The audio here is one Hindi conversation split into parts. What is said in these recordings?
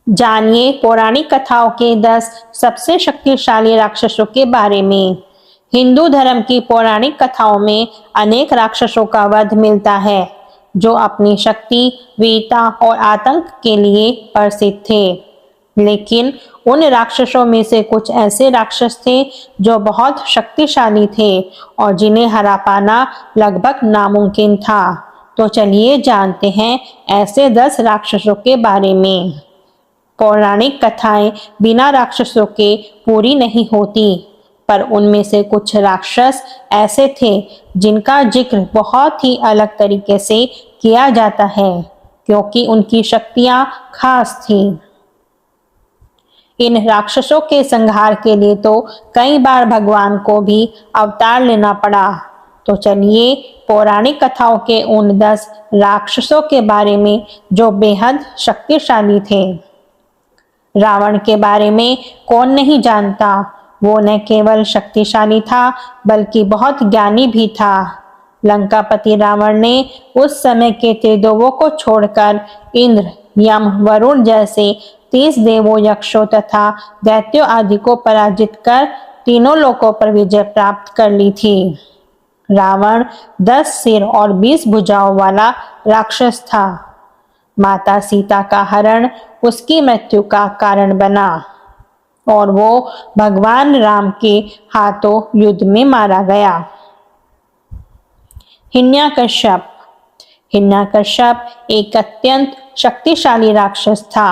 जानिए पौराणिक कथाओं के 10 सबसे शक्तिशाली राक्षसों के बारे में। हिंदू धर्म की पौराणिक कथाओं में अनेक राक्षसों का वध मिलता है जो अपनी शक्ति, वीरता और आतंक के लिए प्रसिद्ध थे। लेकिन उन राक्षसों में से कुछ ऐसे राक्षस थे जो बहुत शक्तिशाली थे और जिन्हें हरा पाना लगभग नामुमकिन था। तो चलिए जानते हैं ऐसे 10 राक्षसों के बारे में। पौराणिक कथाएं बिना राक्षसों के पूरी नहीं होती, पर उनमें से कुछ राक्षस ऐसे थे जिनका जिक्र बहुत ही अलग तरीके से किया जाता है क्योंकि उनकी शक्तियां खास थी। इन राक्षसों के संहार के लिए तो कई बार भगवान को भी अवतार लेना पड़ा। तो चलिए पौराणिक कथाओं के उन 10 राक्षसों के बारे में जो बेहद शक्तिशाली थे। रावण के बारे में कौन नहीं जानता। वो न केवल शक्तिशाली था बल्कि बहुत ज्ञानी भी था। लंकापति रावण ने उस समय के त्रिदेवों को छोड़कर इंद्र, यम, वरुण जैसे 30 देवों, यक्षों तथा दैत्यों आदि को पराजित कर तीनों लोकों पर विजय प्राप्त कर ली थी। रावण 10 सिर और 20 भुजाओं वाला राक्षस था। माता सीता का हरण उसकी मृत्यु का कारण बना और वो भगवान राम के हाथों युद्ध में मारा गया। हिरण्यकश्यप। हिरण्यकश्यप एक अत्यंत शक्तिशाली राक्षस था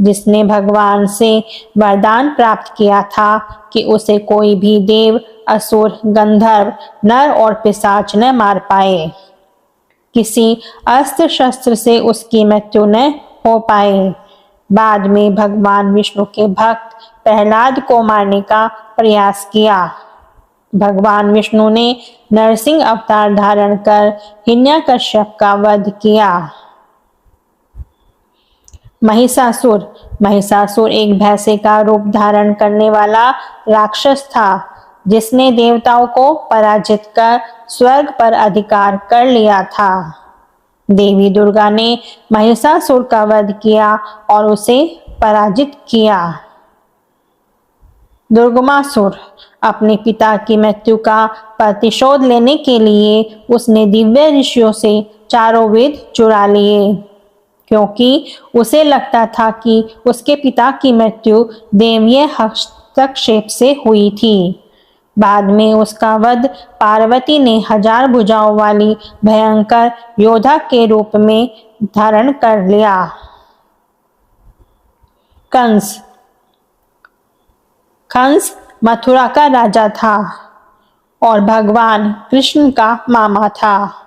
जिसने भगवान से वरदान प्राप्त किया था कि उसे कोई भी देव, असुर, गंधर्व, नर और पिशाच न मार पाए। किसी अस्त्र शस्त्र से उसकी मृत्यु न हो पाए। बाद में भगवान विष्णु के भक्त प्रहलाद को मारने का प्रयास किया। भगवान विष्णु ने नरसिंह अवतार धारण कर हिरण्यकश्यप का वध किया। महिषासुर। महिषासुर एक भैंसे का रूप धारण करने वाला राक्षस था जिसने देवताओं को पराजित कर स्वर्ग पर अधिकार कर लिया था। देवी दुर्गा ने महिषासुर का वध किया और उसे पराजित किया। दुर्गमासुर। अपने पिता की मृत्यु का प्रतिशोध लेने के लिए उसने दिव्य ऋषियों से चारों वेद चुरा लिए क्योंकि उसे लगता था कि उसके पिता की मृत्यु दैवीय हस्तक्षेप से हुई थी। बाद में उसका वध पार्वती ने 1000 भुजाओं वाली भयंकर योद्धा के रूप में धारण कर लिया। कंस। कंस मथुरा का राजा था और भगवान कृष्ण का मामा था।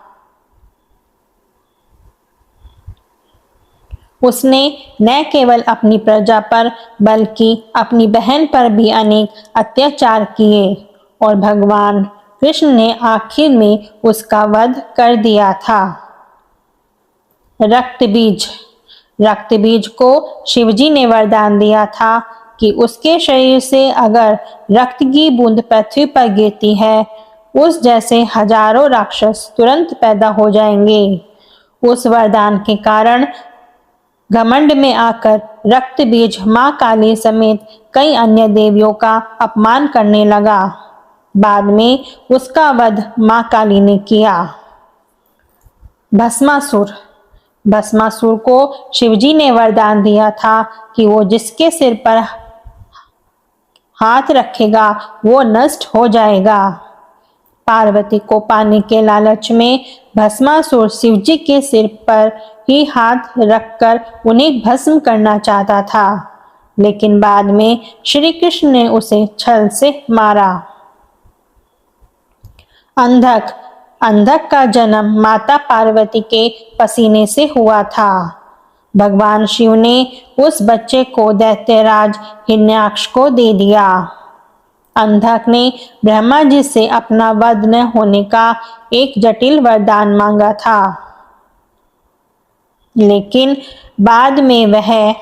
उसने न केवल अपनी प्रजा पर बल्कि अपनी बहन पर भी अनेक अत्याचार किए और भगवान कृष्ण ने आखिर में उसका वध कर दिया था। रक्तबीज। रक्तबीज को शिवजी ने वरदान दिया था कि उसके शरीर से अगर रक्त की बूंद पृथ्वी पर गिरती है उस जैसे हजारों राक्षस तुरंत पैदा हो जाएंगे। उस वरदान के कारण घमंड में आकर रक्तबीज मां काली समेत कई अन्य देवियों का अपमान करने लगा। बाद में उसका वध मां काली ने किया। भस्मासुर। भस्मासुर को शिवजी ने वरदान दिया था कि वो जिसके सिर पर हाथ रखेगा वो नष्ट हो जाएगा। पार्वती को पाने के लालच में भस्मासुर शिवजी के सिर पर ही हाथ रखकर उन्हें भस्म करना चाहता था, लेकिन बाद में श्री कृष्ण ने उसे छल से मारा। अंधक। अंधक का जन्म माता पार्वती के पसीने से हुआ था। भगवान शिव ने उस बच्चे को दैत्यराज हिरण्याक्ष को दे दिया। अंधक ने ब्रह्मा जी से अपना वध न होने का एक जटिल वरदान मांगा था, लेकिन बाद में वह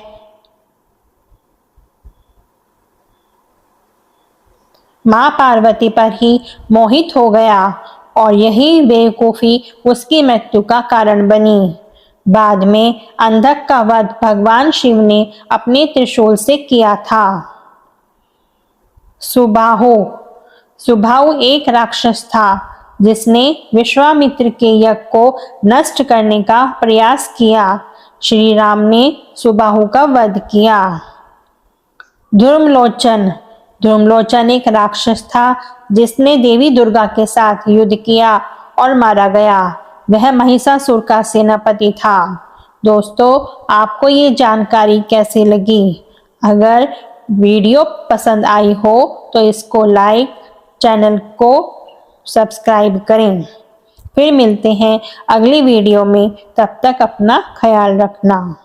मां पार्वती पर ही मोहित हो गया और यही बेवकूफी उसकी मृत्यु का कारण बनी। बाद में अंधक का वध भगवान शिव ने अपने त्रिशूल से किया था। सुबाहु सुबाहु एक राक्षस था जिसने विश्वामित्र के यज्ञ को नष्ट करने का प्रयास किया। श्री राम ने सुबाहु का वध किया। धूम्रलोचन धूम्रलोचन एक राक्षस था जिसने देवी दुर्गा के साथ युद्ध किया और मारा गया। वह महिषासुर का सेनापति था। दोस्तों, आपको ये जानकारी कैसी लगी? अगर वीडियो पसंद आई हो तो इसको लाइक, चैनल को सब्सक्राइब करें। फिर मिलते हैं अगली वीडियो में, तब तक अपना ख्याल रखना।